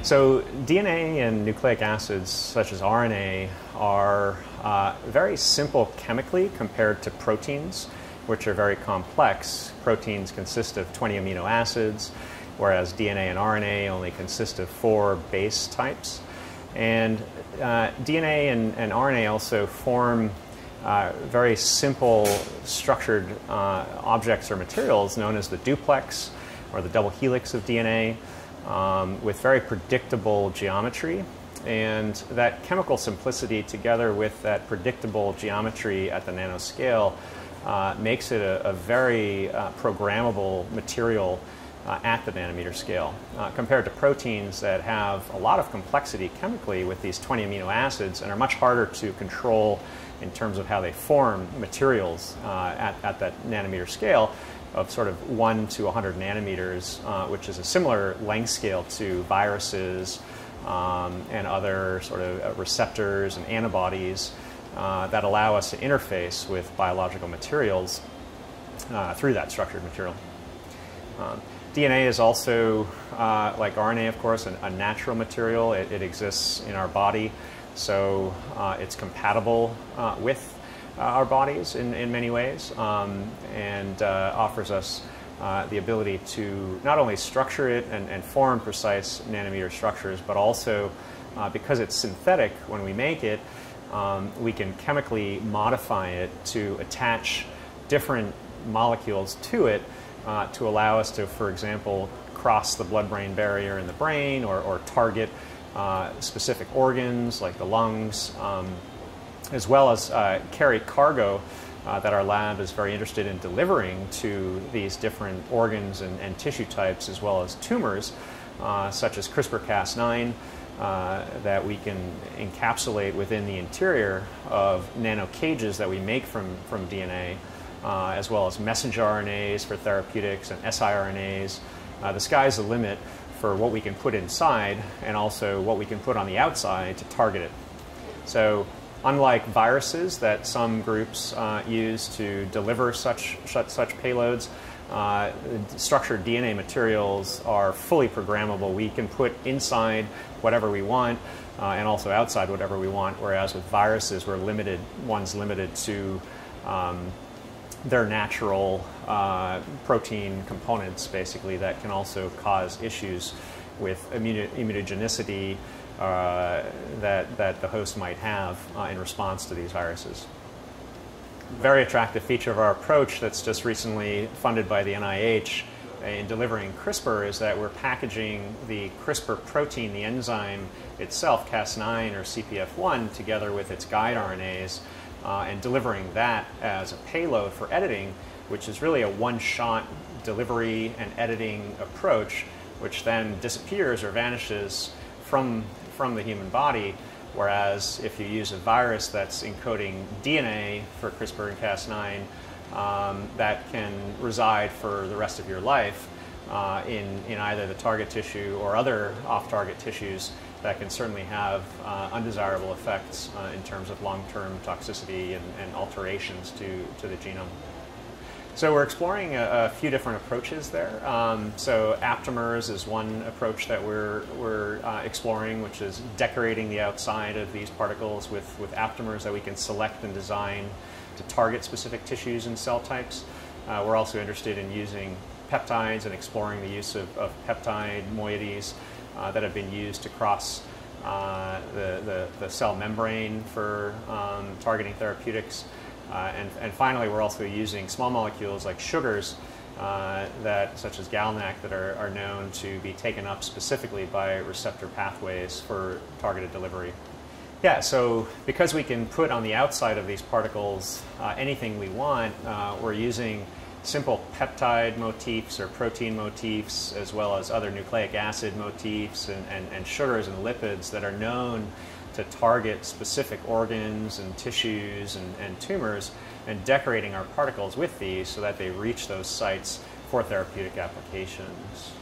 So DNA and nucleic acids, such as RNA, are very simple chemically compared to proteins, which are very complex. Proteins consist of 20 amino acids, whereas DNA and RNA only consist of 4 base types. And DNA and RNA also form very simple structured objects or materials known as the duplex or the double helix of DNA, with very predictable geometry. And that chemical simplicity, together with that predictable geometry at the nanoscale, makes it a very programmable material at the nanometer scale, compared to proteins that have a lot of complexity chemically with these 20 amino acids and are much harder to control in terms of how they form materials at that nanometer scale of sort of 1 to 100 nanometers, which is a similar length scale to viruses and other sort of receptors and antibodies that allow us to interface with biological materials through that structured material. DNA is also, like RNA, of course, a natural material. It exists in our body, so it's compatible with our bodies in many ways, and offers us the ability to not only structure it and form precise nanometer structures, but also, because it's synthetic when we make it, we can chemically modify it to attach different molecules to it to allow us to, for example, cross the blood-brain barrier in the brain or target specific organs like the lungs, as well as carry cargo that our lab is very interested in delivering to these different organs and tissue types, as well as tumors, such as CRISPR-Cas9, that we can encapsulate within the interior of nano cages that we make from DNA, as well as messenger RNAs for therapeutics and siRNAs. The sky's the limit for what we can put inside and also what we can put on the outside to target it. So unlike viruses that some groups use to deliver such payloads, structured DNA materials are fully programmable. We can put inside whatever we want and also outside whatever we want, whereas with viruses one's limited to their natural protein components, basically, that can also cause issues with immunogenicity that the host might have in response to these viruses. Very attractive feature of our approach that's just recently funded by the NIH in delivering CRISPR is that we're packaging the CRISPR protein, the enzyme itself, Cas9 or CPF1, together with its guide RNAs, and delivering that as a payload for editing, which is really a one-shot delivery and editing approach, which then disappears or vanishes from the human body. Whereas if you use a virus that's encoding DNA for CRISPR and Cas9, that can reside for the rest of your life in either the target tissue or other off-target tissues that can certainly have undesirable effects in terms of long-term toxicity and alterations to the genome. So we're exploring a few different approaches there. So aptamers is one approach that we're exploring, which is decorating the outside of these particles with aptamers that we can select and design to target specific tissues and cell types. We're also interested in using peptides and exploring the use of peptide moieties that have been used to cross the cell membrane for targeting therapeutics. And finally, we're also using small molecules like sugars, such as GalNAc, that are known to be taken up specifically by receptor pathways for targeted delivery. Yeah, so because we can put on the outside of these particles anything we want, we're using simple peptide motifs or protein motifs, as well as other nucleic acid motifs and sugars and lipids that are known to target specific organs and tissues and tumors, and decorating our particles with these so that they reach those sites for therapeutic applications.